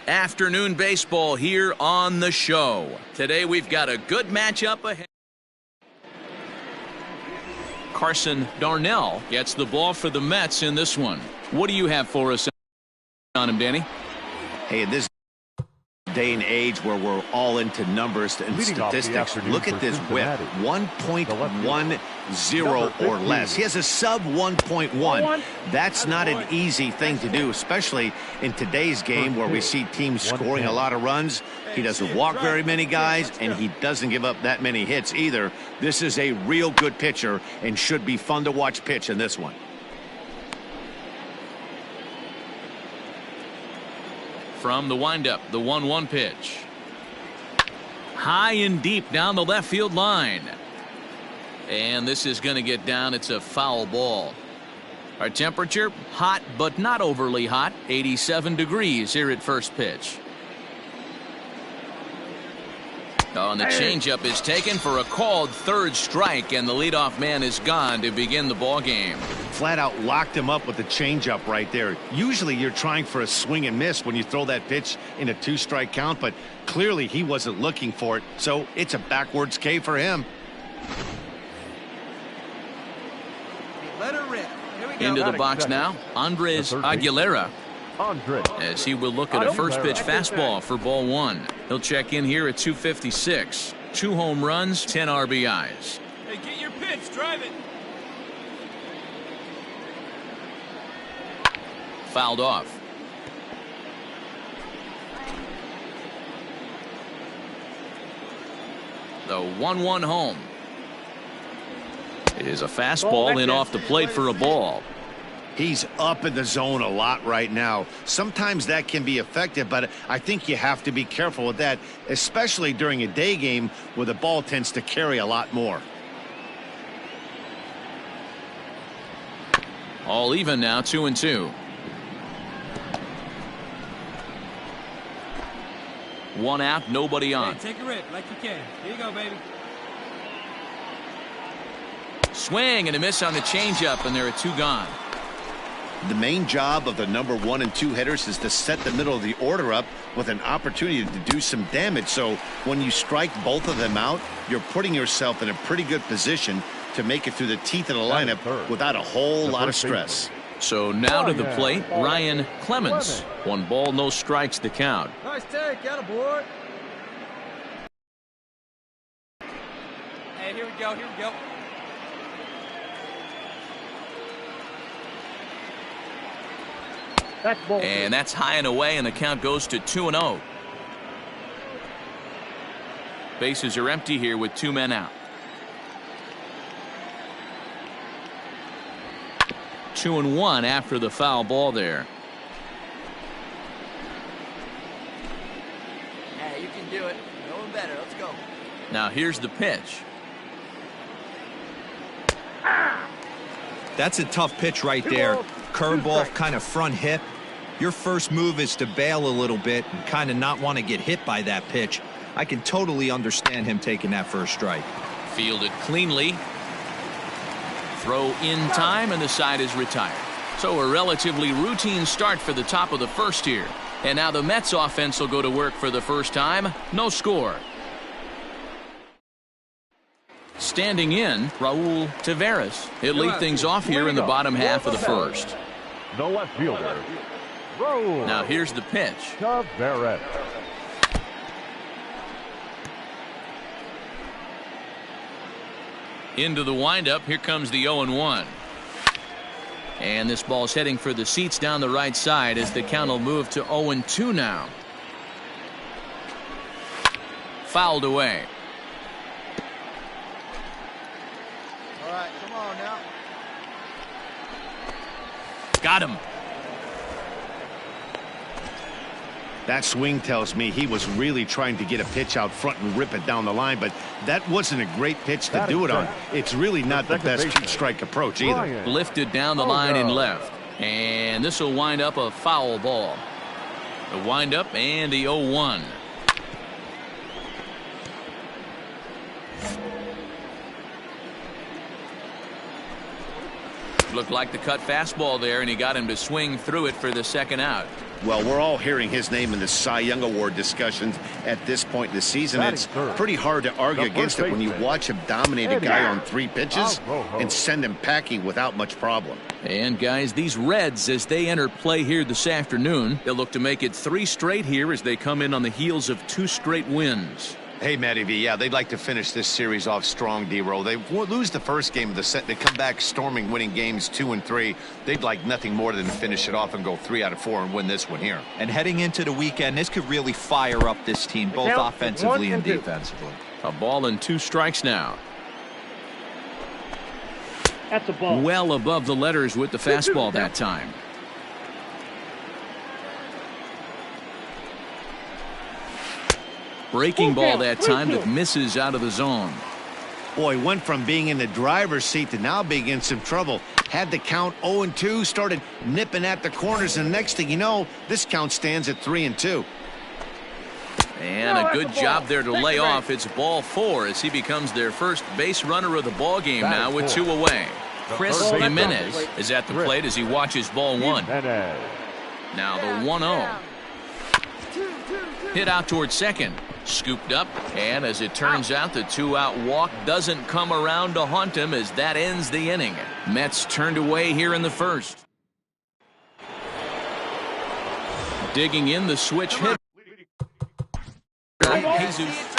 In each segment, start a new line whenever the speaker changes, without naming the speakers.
Afternoon baseball here on the show. Today we've got a good matchup ahead. Carson Darnell gets the ball for the Mets in this one. What do you have for us on him, Danny?
Hey, in this day and age where we're all into numbers and statistics, look at this whip, 1.10 or less. He has a sub 1.1. That's not an easy thing to do, especially in today's game where we see teams scoring a lot of runs. He doesn't walk very many guys, and he doesn't give up that many hits either. This is a real good pitcher and should be fun to watch pitch in this one.
From the windup, the 1-1 pitch. High and deep down the left field line. And this is going to get down. It's a foul ball. Our temperature, hot but not overly hot. 87 degrees here at first pitch. Oh, and the changeup is taken for a called third strike, and the leadoff man is gone to begin the ball game.
Flat out locked him up with the changeup right there. Usually you're trying for a swing and miss when you throw that pitch in a 2-strike count, but clearly he wasn't looking for it, so it's a backwards K for him.
Let her rip. Here we go.
Into the box now, Andres Aguilera, as he will look at a first pitch fastball for ball one. He'll check in here at 256. 2 home runs, 10 RBIs.
Hey, get your pitch, drive it.
Fouled off. The 1-1 home. It is a fastball in off the plate for a ball.
He's up in the zone a lot right now. Sometimes that can be effective, but I think you have to be careful with that, especially during a day game where the ball tends to carry a lot more.
All even now, 2-2. 1 out, nobody on.
Hey, take a rip like you can. Here you go, baby.
Swing and a miss on the changeup, and there are 2 gone.
The main job of the number 1 and 2 hitters is to set the middle of the order up with an opportunity to do some damage. So when you strike both of them out, you're putting yourself in a pretty good position to make it through the teeth of the lineup without a whole lot of stress.
So now to the plate, Ryan Clemens. 1 ball, no strikes to count.
Nice take, got aboard. Hey, here we go, here we go.
And that's high and away, and the count goes to 2-0. Bases are empty here with 2 men out. 2-1 after the foul ball there.
Yeah, you can do it. No one better. Let's go.
Now here's the pitch.
That's a tough pitch right there. Curveball, kind of front hip. Your first move is to bail a little bit and kind of not want to get hit by that pitch. I can totally understand him taking that first strike.
Fielded cleanly. Throw in time, and the side is retired. So a relatively routine start for the top of the first here. And now the Mets offense will go to work for the first time. No score. Standing in, Raul Taveras. He'll lead things off here in the bottom half of the first.
The left fielder, Raul.
Now here's the pitch.
Taveras.
Into the windup. Here comes the 0-1. And this ball's heading for the seats down the right side as the count will move to 0-2 now. Fouled away.
All right, come on now.
Got him.
That swing tells me he was really trying to get a pitch out front and rip it down the line, but that wasn't a great pitch to do it on. It's really not the best 2-strike approach either.
Lifted down the line and left. And this will wind up a foul ball. The windup and the 0-1. Looked like the cut fastball there, and he got him to swing through it for the second out.
Well, we're all hearing his name in the Cy Young Award discussions at this point in the season. It's pretty hard to argue against it when you watch him dominate a guy on 3 pitches and send him packing without much problem.
And guys, these Reds, as they enter play here this afternoon, they'll look to make it 3 straight here as they come in on the heels of 2 straight wins.
Hey, Matty V, yeah, they'd like to finish this series off strong, D-Roll. They lose the first game of the set. They come back storming, winning games 2 and 3. They'd like nothing more than to finish it off and go 3 out of 4 and win this one here.
And heading into the weekend, this could really fire up this team, both offensively and defensively.
A ball and 2 strikes now.
That's a ball.
Well above the letters with the fastball that time. Breaking ball that time that misses out of the zone.
Boy, went from being in the driver's seat to now being in some trouble. Had the count 0-2, started nipping at the corners, and the next thing you know, this count stands at 3-2.
And a good job there to lay off. It's ball 4 as he becomes their first base runner of the ball game now with 2 away. Chris Jimenez is at the plate as he watches ball 1. Now the 1-0. Hit out towards second. Scooped up, and as it turns out, the 2-out walk doesn't come around to haunt him as that ends the inning. Mets turned away here in the first. Digging in the switch hit. Jesus.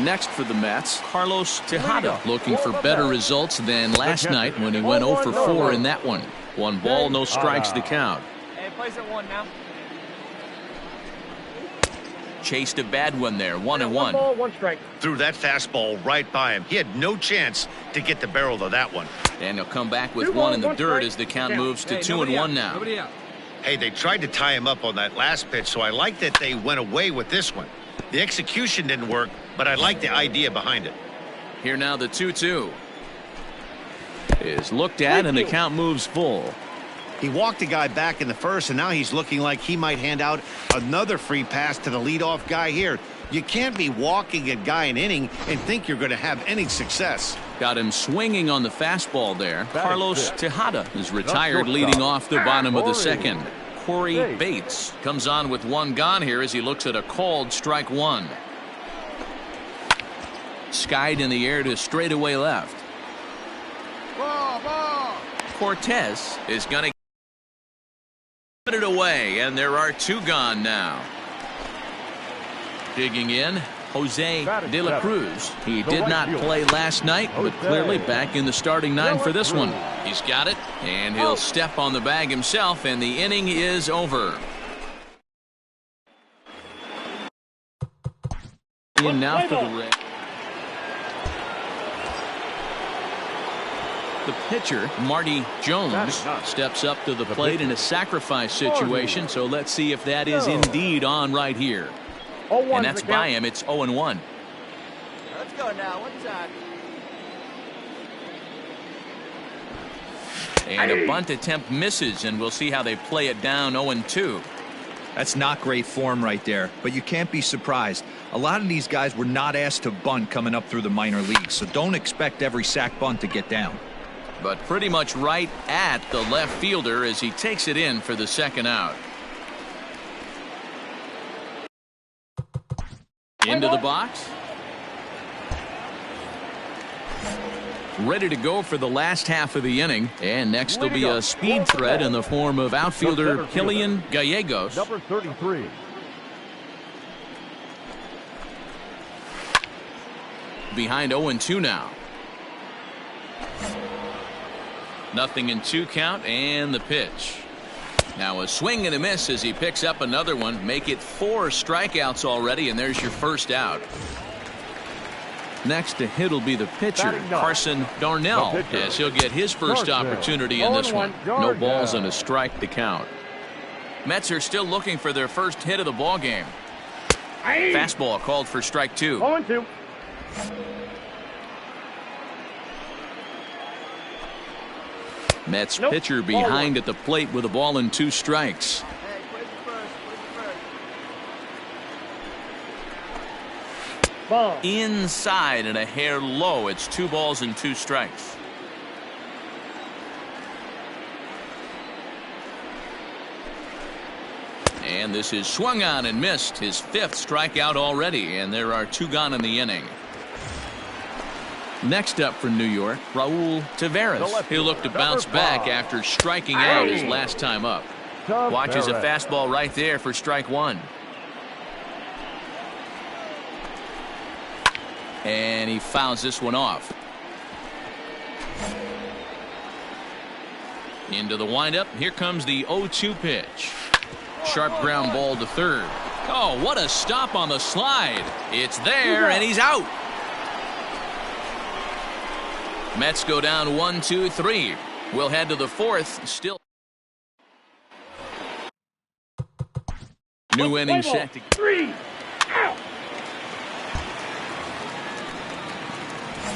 Next for the Mets, Carlos Tejada, looking for better results than last night when he went 0 for 4 in that one. 1 ball, no strikes the count.
Plays at 1 now.
Chased a bad one there, 1-1.
1 ball, 1 strike.
Threw that fastball right by him. He had no chance to get the barrel of that one.
And he'll come back with 1 in the dirt as the count moves to 2-1 now.
Hey, they tried to tie him up on that last pitch, so I like that they went away with this one. The execution didn't work, but I like the idea behind it.
Here now the 2-2 is looked at, and the count moves full.
He walked a guy back in the first, and now he's looking like he might hand out another free pass to the leadoff guy here. You can't be walking a guy an inning and think you're going to have any success.
Got him swinging on the fastball there. Carlos Tejada is retired, leading off the bottom of the second. Corey Bates comes on with 1 gone here as he looks at a called strike 1. Skied in the air to straightaway left. Cortez is going to put it away, and there are 2 gone now. Digging in, Jose De La Cruz. He did not play last night, but clearly back in the starting 9 for this one. He's got it, and he'll step on the bag himself, and the inning is over. In now for the Reds. The pitcher, Marty Jones, steps up to the plate in a sacrifice situation, so let's see if that is indeed on right here. And that's by him. It's 0-1.
Let's go now. 1 time.
And a bunt attempt misses, and we'll see how they play it down 0-2.
That's not great form right there, but you can't be surprised. A lot of these guys were not asked to bunt coming up through the minor leagues, so don't expect every sac bunt to get down.
But pretty much right at the left fielder as he takes it in for the 2nd out. Into the box. Ready to go for the last half of the inning. And next will be a speed threat in the form of outfielder Killian Gallegos.
Number 33.
Behind 0-2 now. Nothing in 2 count, and the pitch. Now a swing and a miss as he picks up another one. Make it 4 strikeouts already, and there's your first out. Next to hit will be the pitcher, Carson Darnell, as he'll get his first opportunity in this one. No balls and a strike to count. Mets are still looking for their first hit of the ball game. Fastball called for strike 2.
0-2.
Mets pitcher behind at the plate with a ball and 2 strikes.
Hey, where's the first?
Ball.
Inside and a hair low. It's 2 balls and 2 strikes. And this is swung on and missed, his 5th strikeout already, and there are 2 gone in the inning. Next up for New York, Raul Taveras. He'll look to bounce back after striking out his last time up. Watches a fastball right there for strike 1. And he fouls this one off. Into the windup. Here comes the 0-2 pitch. Sharp ground ball to third. Oh, what a stop on the slide. It's there, and he's out. Mets go down 1-2-3. We'll head to the 4th. Still. New inning set.
3 out.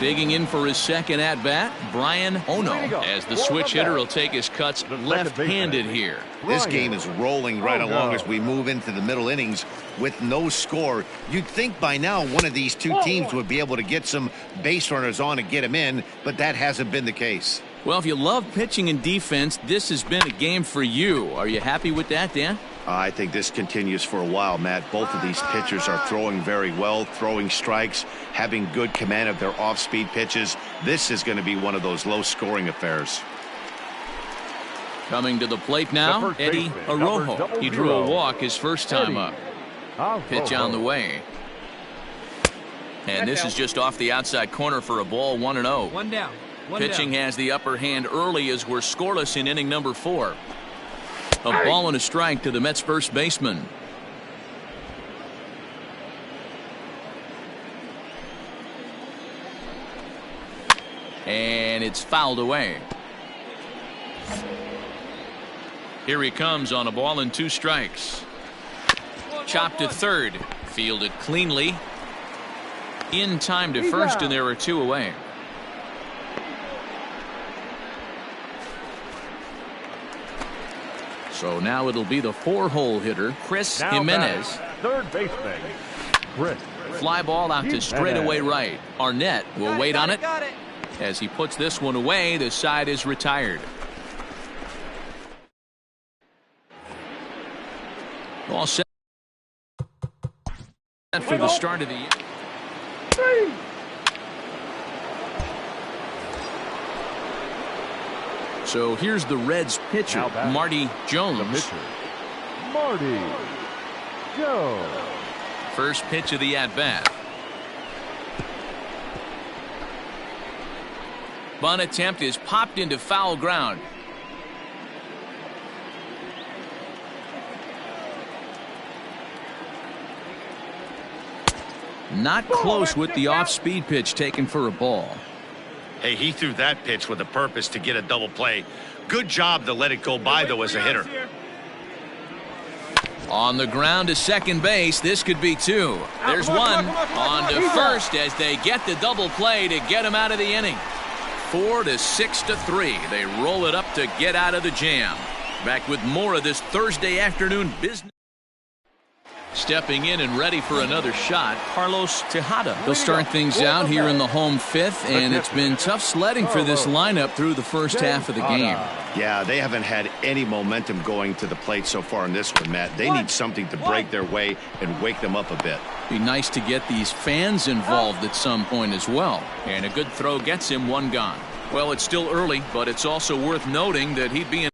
Digging in for his second at-bat, Brian Ono, as the switch hitter will take his cuts left-handed here.
This game is rolling right along as we move into the middle innings with no score. You'd think by now one of these 2 teams would be able to get some base runners on and get them in, but that hasn't been the case.
Well, if you love pitching and defense, this has been a game for you. Are you happy with that, Dan?
I think this continues for a while, Matt. Both of these pitchers are throwing very well, throwing strikes, having good command of their off-speed pitches. This is going to be one of those low-scoring affairs.
Coming to the plate now, Eddie Arrojo. He drew a walk his first time up. Pitch on the way. And this is just off the outside corner for a ball, 1-0.
1 down.
Pitching has the upper hand early as we're scoreless in inning number 4. A ball and a strike to the Mets first baseman. And it's fouled away. Here he comes on a ball and 2 strikes. Chopped to third. Fielded cleanly. In time to first, and there are 2 away. So now it'll be the 4-hole hitter, Chris Jimenez.
Third baseman, Chris.
Fly ball out to straightaway right. Arnett will wait on it. As he puts this one away, the side is retired. All set for the start of the year.
3.
So here's the Reds pitcher, Marty Jones.
Marty Jones.
First pitch of the at-bat. Bunt attempt is popped into foul ground. Not close with the off-speed pitch taken for a ball.
Hey, he threw that pitch with a purpose to get a double play. Good job to let it go by, though, as a hitter.
On the ground to second base. This could be 2. There's 1. On to first as they get the double play to get him out of the inning. 4-6-3. They roll it up to get out of the jam. Back with more of this Thursday afternoon business. Stepping in and ready for another shot, Carlos Tejada. They'll start things out here in the home 5th, and it's been tough sledding for this lineup through the first half of the game.
Yeah, they haven't had any momentum going to the plate so far in this one, Matt. They need something to break their way and wake them up a bit.
Be nice to get these fans involved at some point as well. And a good throw gets him 1 gone. Well, it's still early, but it's also worth noting that he'd be in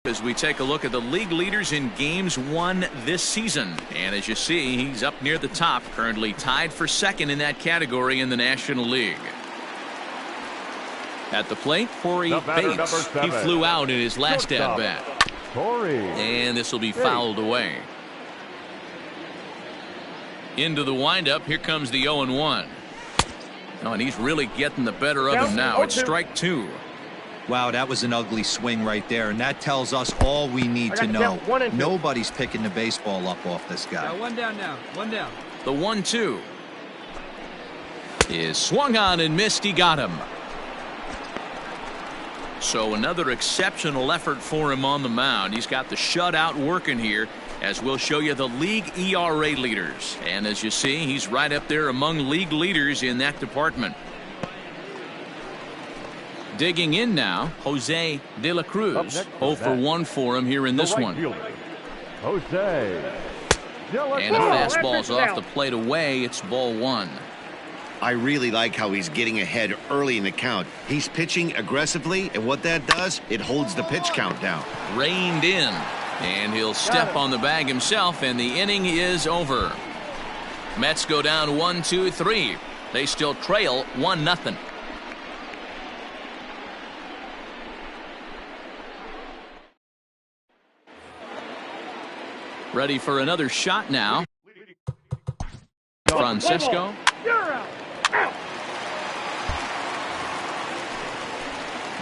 as we take a look at the league leaders in games won this season. And as you see, he's up near the top, currently tied for 2nd in that category in the National League. At the plate, Corey Bates. He flew out in his last at-bat. And this will be fouled away. Into the windup, here comes the 0-1. Oh, and he's really getting the better of him now. It's strike 2.
Wow, that was an ugly swing right there, and that tells us all we need to know. Nobody's picking the baseball up off this guy.
1 down now. 1 down.
The 1-2 is swung on and missed. He got him. So another exceptional effort for him on the mound. He's got the shutout working here, as we'll show you the league ERA leaders. And as you see, he's right up there among league leaders in that department. Digging in now, Jose De La Cruz. 0 for 1 for him here in this one.
Jose.
And the fastball's off the plate away. It's ball one.
I really like how he's getting ahead early in the count. He's pitching aggressively, and what that does, it holds the pitch count down.
Reined in, and he'll step on the bag himself, and the inning is over. Mets go down 1-2-3. They still trail 1-0. Ready for another shot now. Francisco.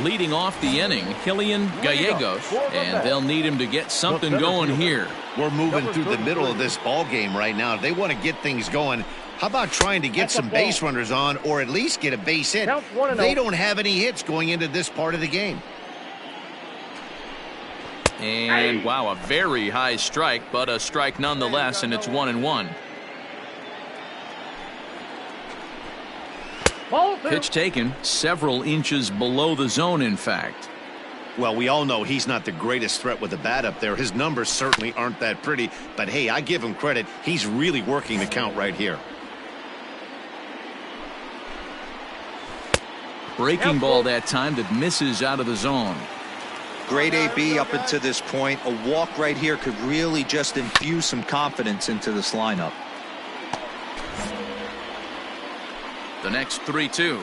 Leading off the inning, Killian Gallegos, and they'll need him to get something going here.
We're moving through the middle of this ball game right now. They want to get things going. How about trying to get some base runners on, or at least get a base hit? They don't have any hits going into this part of the game.
And wow, a very high strike, but a strike nonetheless, and it's 1-1. Pitch taken several inches below the zone, in fact.
Well, we all know he's not the greatest threat with the bat up there. His numbers certainly aren't that pretty, but hey, I give him credit. He's really working the count right here.
Breaking ball that time that misses out of the zone.
Great AB up until this point. A walk right here could really just infuse some confidence into this lineup.
The next 3-2.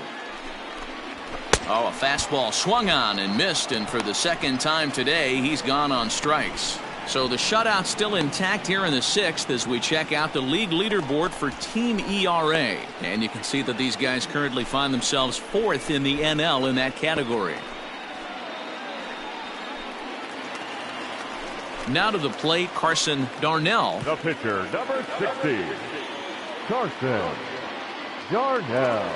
Oh, a fastball swung on and missed, and for the second time today, he's gone on strikes. So the shutout still intact here in the sixth as we check out the league leaderboard for team ERA. And you can see that these guys currently find themselves fourth in the NL in that category. Now to the plate, Carson Darnell.
The pitcher, number 60, Carson Darnell.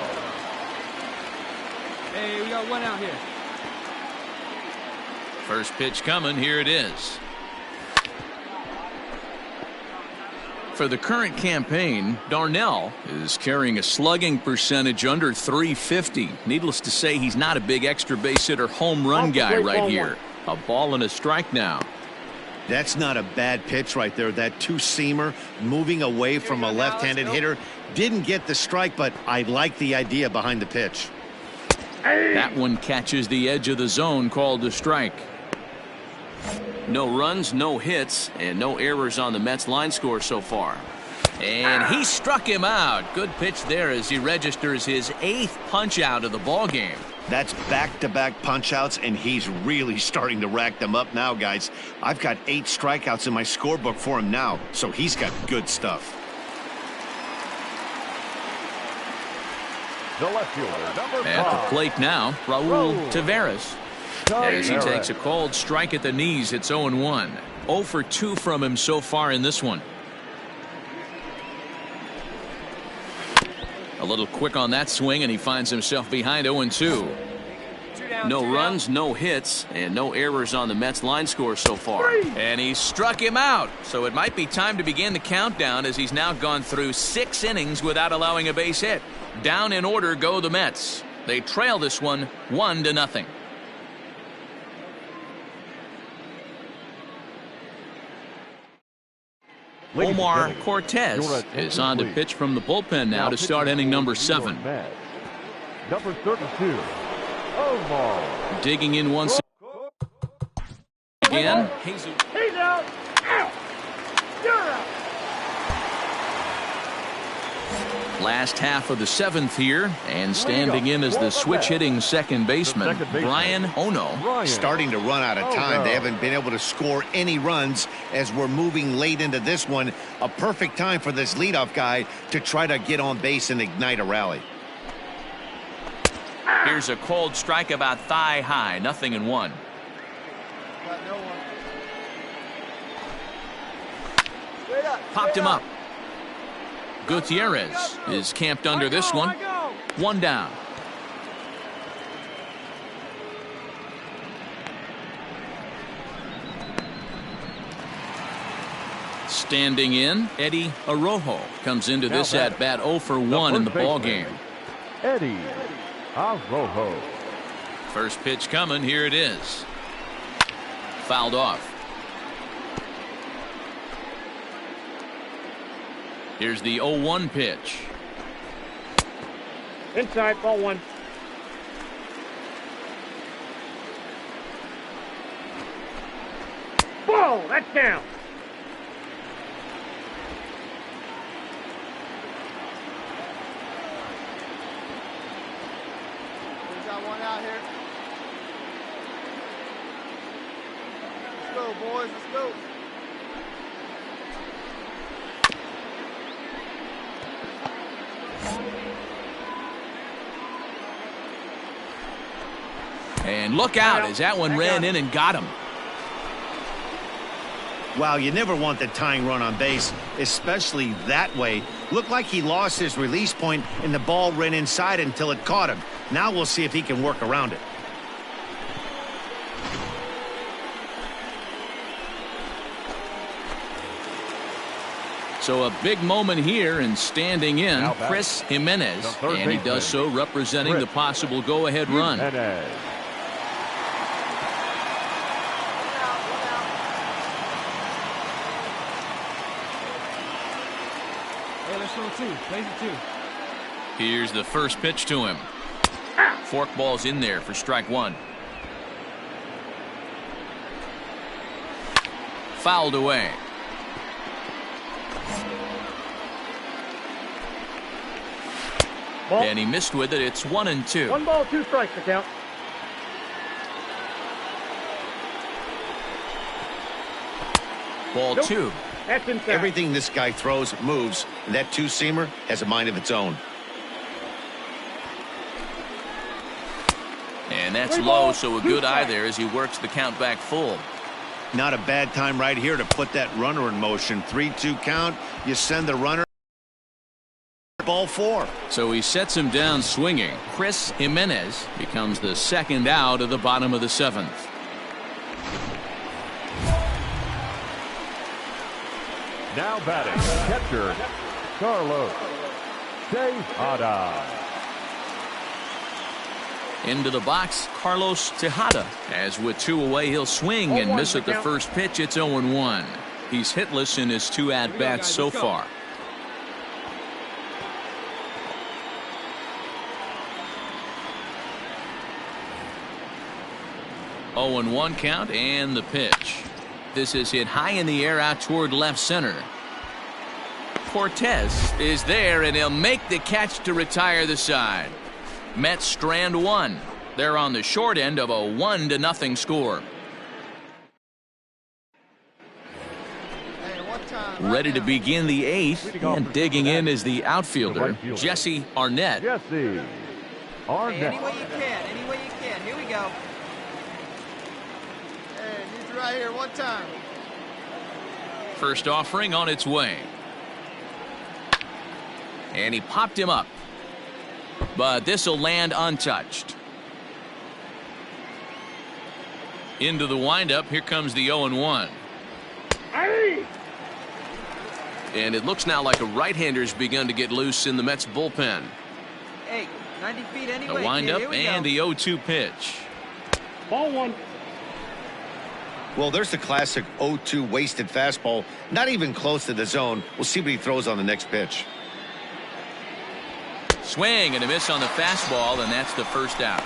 Hey, we got one out here.
First pitch coming. Here it is. For the current campaign, Darnell is carrying a slugging percentage under .350. Needless to say, he's not a big extra base hitter home run guy right here. A ball and a strike now.
That's not a bad pitch right there. That two-seamer moving away from a left-handed hitter. Didn't get the strike, but I like the idea behind the pitch.
That one catches the edge of the zone, called a strike. No runs, no hits, and no errors on the Mets line score so far. And he struck him out. Good pitch there as he registers his 8th punch out of the ball game.
That's back-to-back punch-outs, and he's really starting to rack them up now, guys. I've got 8 strikeouts in my scorebook for him now, so he's got good stuff.
The left fielder, number 5.
At the plate now, Raul Taveras. As he takes a called strike at the knees, it's 0-1. 0 for 2 from him so far in this one. A little quick on that swing, and he finds himself behind 0-2. No runs, no hits, and no errors on the Mets line score so far. And he struck him out. So it might be time to begin the countdown as he's now gone through 6 innings without allowing a base hit. Down in order go the Mets. They trail this one 1-0. Omar Cortez is on to pitch from the bullpen now to start inning number 7.
Number 32, Omar.
Digging in once again.
He's out. Out. You're out.
Last half of the 7th here, and standing in as the switch-hitting second baseman, Brian Ono.
Starting to run out of time. They haven't been able to score any runs as we're moving late into this one. A perfect time for this leadoff guy to try to get on base and ignite a rally.
Here's a cold strike about thigh high, 0-1.
Got no one. Straight up.
Popped him up. Gutierrez is camped under this one. 1 down. Standing in, Eddie Arrojo comes into this at bat 0 for 1 in the ball game.
Eddie Arrojo.
First pitch coming. Here it is. Fouled off. Here's the 0-1 pitch.
Inside, ball one. Ball, that's down.
We got one out here. Let's go, boys. Let's go.
And look out as that one ran in and got him.
Wow, you never want the tying run on base, especially that way. Looked like he lost his release point and the ball ran inside until it caught him. Now we'll see if he can work around it.
So a big moment here, and standing in, Chris Jimenez, and he does so representing the possible go-ahead run.
Hey, let's roll two. Plays it two.
Here's the first pitch to him. Forkball's in there for strike one. Fouled away.
Ball.
And he missed with it. It's 1-2.
1 ball, 2 strikes to count.
Ball
Nope.
2.
That's inside.
Everything this guy throws moves, and that two-seamer has a mind of its own.
And that's
3
low,
balls,
so a
2
good eye
strikes.
there as he works the count back full.
Not a bad time right here to put that runner in motion. 3-2 count. You send the runner. Ball 4.
So he sets him down swinging. Chris Jimenez becomes the second out of the bottom of the 7th.
Now batting, catcher, Carlos Tejada.
Into the box, Carlos Tejada. As with 2 away, he'll swing and
0-1
miss at the
count.
first pitch. It's 0-1. He's hitless in his 2 at-bats so far. Oh, 0-1 count, and the pitch. This is hit high in the air out toward left center. Cortez is there, and he'll make the catch to retire the side. Mets strand 1. They're on the short end of a 1-0 score.
Hey, one time.
Ready to begin the 8th, and digging in is the outfielder, Jesse Arnett.
Jesse
Hey,
Arnett.
any way you can. Any way you can. Here we go. Hey, need you right here. One time.
First offering on its way. And he popped him up. But this will land untouched. Into the windup. Here comes the 0-1.
Hey!
And it looks now like a right-hander's begun to get loose in the Mets bullpen.
Hey, 90 feet anyway.
The windup
Here we
and
go.
the 0-2 pitch.
Ball 1.
Well, there's the classic 0-2 wasted fastball. Not even close to the zone. We'll see what he throws on the next pitch.
Swing and a miss on the fastball, and that's the first out.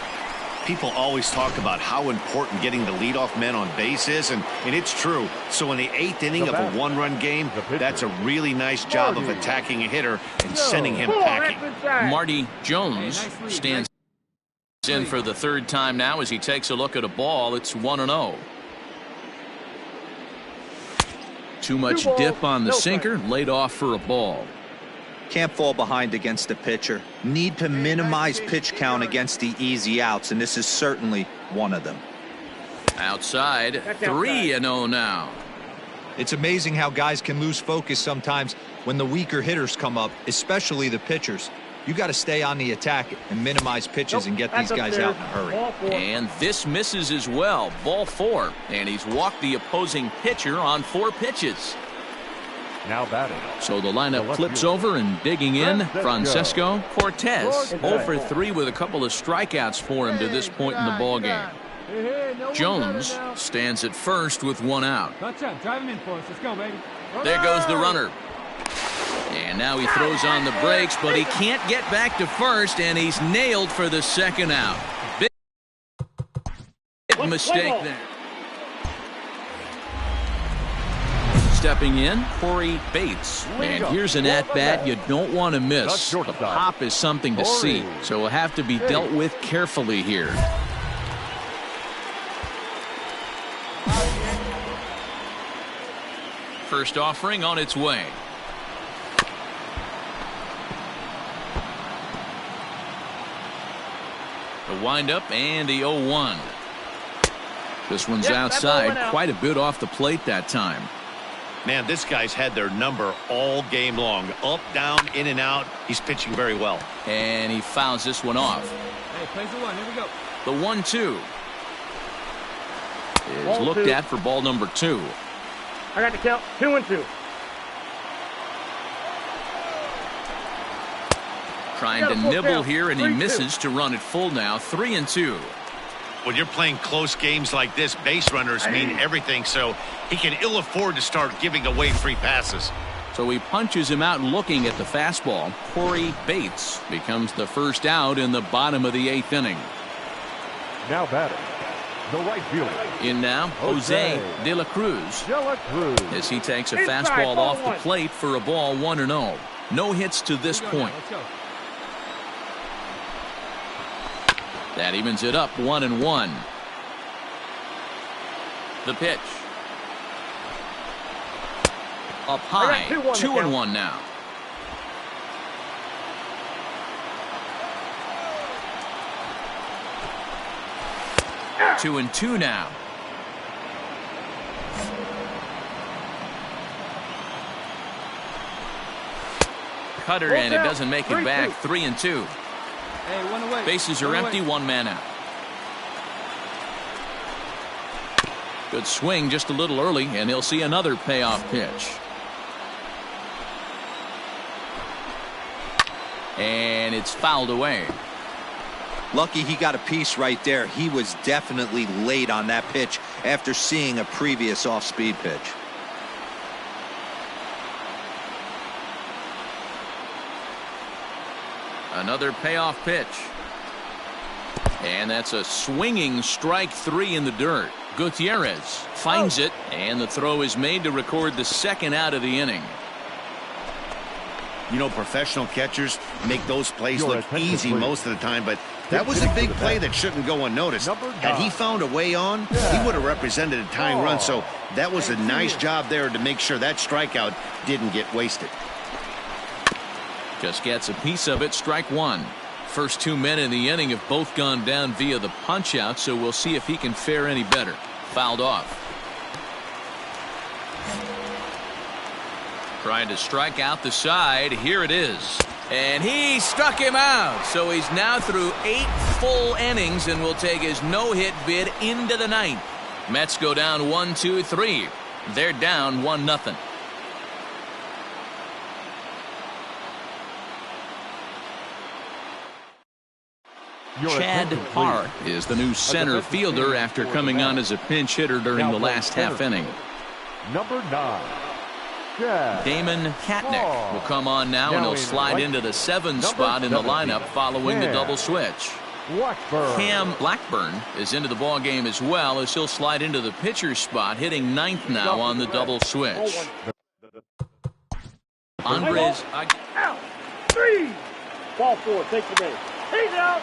People always talk about how important getting the leadoff man on base is, and it's true. So in the 8th inning of a 1-run game, that's a really nice job of attacking a hitter and sending him
Ball,
packing.
that's inside.
Marty Jones stands in for the 3rd time now as he takes a look at a ball. It's 1-0. Too much
2 balls,
dip on the
no
sinker, laid off for a ball.
Can't fall behind against the pitcher. Need to minimize pitch count against the easy outs, and this is certainly one of them.
Outside,
That's
3-0 now.
It's amazing how guys can lose focus sometimes when the weaker hitters come up, especially the pitchers. You got to stay on the attack and minimize pitches and get these
That's
guys
upstairs.
out in a hurry.
Ball 4.
And this misses as well. Ball 4. And he's walked the opposing pitcher on 4 pitches.
Now batting.
So the lineup flips over, and digging in, Francesco Cortez. 0 for 3 with a couple of strikeouts for him to this point in the ballgame.
Hey, hey, no one
Jones
better now.
stands at first with 1 out.
Gotcha. Drive him in for us. Let's go, baby.
There goes the runner. And now he throws on the brakes, but he can't get back to first, and he's nailed for the second out. Big mistake there. Stepping in, Corey Bates. And here's an at-bat you don't want to miss. The pop is something to see, so will have to be dealt with carefully here. First offering on its way. The windup and the 0-1. This one's outside, quite a bit off the plate that time.
Man, this guy's had their number all game long. Up, down, in and out. He's pitching very well.
And he fouls this one off.
Hey, plays the one. Here we go.
The 1-2 is looked at for ball number 2.
I got the count. 2-2.
Trying to nibble here, and he misses to run it full now. 3-2.
When you're playing close games like this, base runners mean everything, so he can ill afford to start giving away free passes.
So he punches him out looking at the fastball. Corey Bates becomes the first out in the bottom of the 8th inning.
Now batting, the right fielder.
In now, Jose De La Cruz. As he takes a fastball off the plate for a ball 1-0. No hits to this point.
Let's go.
That evens it up 1-1. The pitch. Up high. 2-1 now.
Ah.
2-2 now. Cutter, and it doesn't make it back. 3-2.
Hey, one away.
Bases are empty, one man out. Good swing just a little early, and he'll see another payoff pitch. And it's fouled away.
Lucky he got a piece right there. He was definitely late on that pitch after seeing a previous off-speed pitch.
Another payoff pitch. And that's a swinging strike 3 in the dirt. Gutierrez finds it, and the throw is made to record the second out of the inning.
You know, professional catchers make those plays look easy most of the time, but that was a big play that shouldn't go unnoticed. Had he found a way on, he would have represented a tying run, so that was a nice job there to make sure that strikeout didn't get wasted.
Just gets a piece of it. Strike 1. First 2 men in the inning have both gone down via the punch out, so we'll see if he can fare any better. Fouled off. Trying to strike out the side. Here it is. And he struck him out. So he's now through 8 full innings and will take his no-hit bid into the 9th. Mets go down 1-2-3. They're down 1-0. Chad Hart is the new center fielder after coming on as a pinch hitter during the last half inning.
Number 9.
Damon Katnick will come on now, and he'll slide into the 7 spot in the lineup following the double switch. Cam Blackburn is into the ball game as well, as he'll slide into the pitcher spot, hitting 9th now on the double switch. Andres
Out. 3. Ball 4. Take the base. He's out.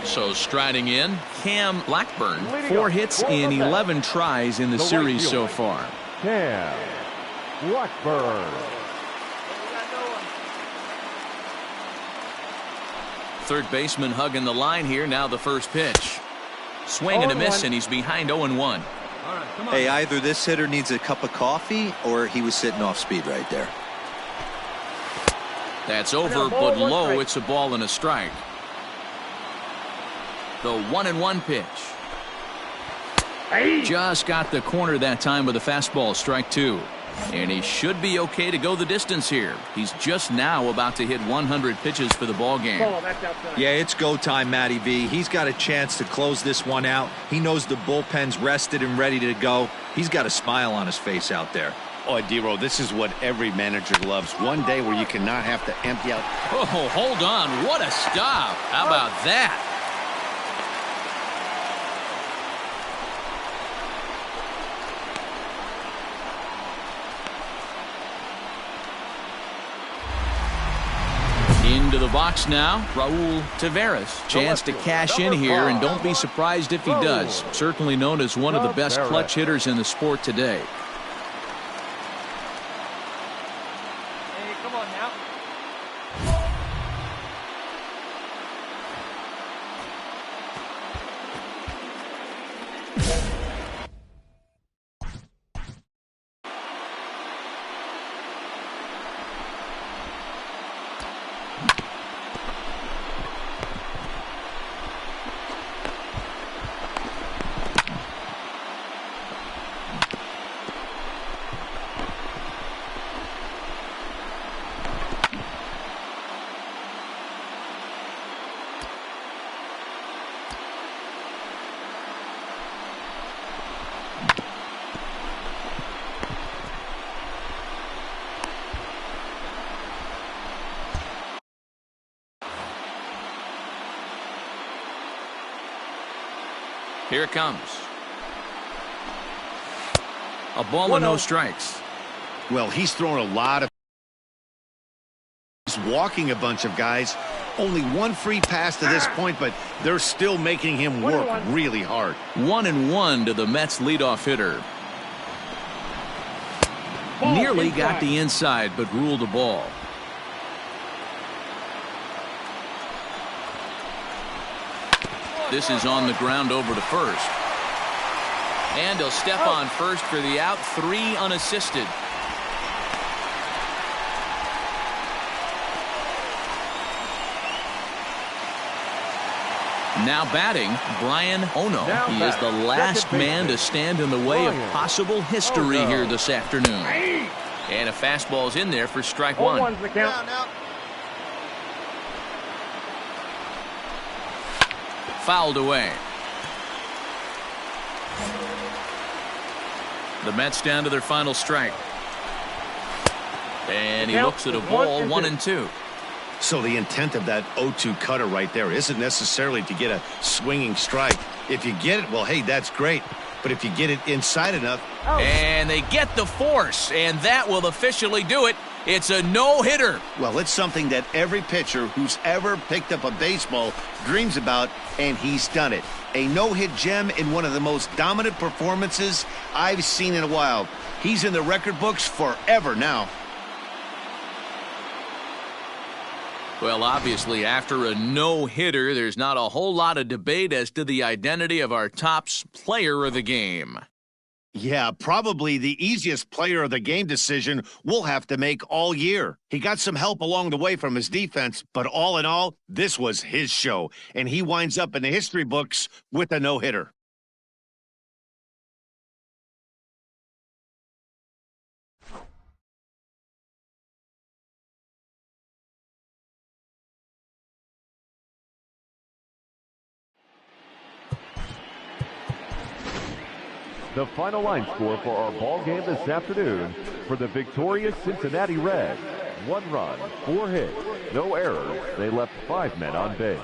So striding in, Cam Blackburn. 4 hits in 11 tries in the series so far.
Cam Blackburn.
Third baseman hugging the line here. Now the first pitch. Swing and a miss, and he's behind 0-1.
All right, come on.
Hey, either this hitter needs a cup of coffee or he was sitting off speed right there.
That's over, but low. It's a ball and a strike. The 1-1 pitch. Just got the corner that time with a fastball. Strike 2. And he should be okay to go the distance here. He's just now about to hit 100 pitches for the ball game.
Yeah, it's go time, Matty V. He's got a chance to close this one out. He knows the bullpen's rested and ready to go. He's got a smile on his face out there.
Oh, Dero, this is what every manager loves. One day where you cannot have to empty out.
Oh, hold on. What a stop. How about that? Into the box now, Raul Tavares. Chance to cash in here, and don't be surprised if he does. Certainly known as one of the best clutch hitters in the sport today.
Hey, come on now.
Here it comes. A ball and no strikes.
Well, he's thrown a lot of. He's walking a bunch of guys. Only one free pass to this point, but they're still making him work really hard.
1-1 to the Mets leadoff hitter. Nearly got the inside, but ruled the ball. This is on the ground over to first. And he'll step on first for the out. 3 unassisted. Now batting, Brian Ono. He is the last man to stand in the way of possible history here this afternoon. And a fastball's in there for strike one. Fouled away. The Mets down to their final strike. And he looks at a ball, 1-2.
So the intent of that 0-2 cutter right there isn't necessarily to get a swinging strike. If you get it, well, hey, that's great. But if you get it inside enough.
And they get the force, and that will officially do it. It's a no-hitter.
Well, it's something that every pitcher who's ever picked up a baseball dreams about, and he's done it. A no-hit gem in one of the most dominant performances I've seen in a while. He's in the record books forever now.
Well, obviously, after a no-hitter, there's not a whole lot of debate as to the identity of our top player of the game.
Yeah, probably the easiest player of the game decision we'll have to make all year. He got some help along the way from his defense, but all in all, this was his show, and he winds up in the history books with a no-hitter.
The final line score for our ball game this afternoon for the victorious Cincinnati Reds. 1 run, 4 hits, no errors. They left 5 men on base.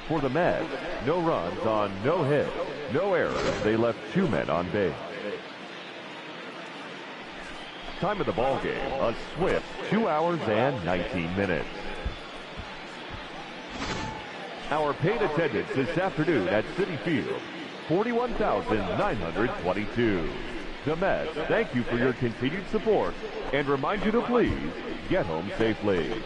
For the Mets, no runs on no hits, no errors. They left 2 men on base. Time of the ball game, a swift 2 hours and 19 minutes. Our paid attendance this afternoon at Citi Field, 41,922. The Mets thank you for your continued support and remind you to please get home safely.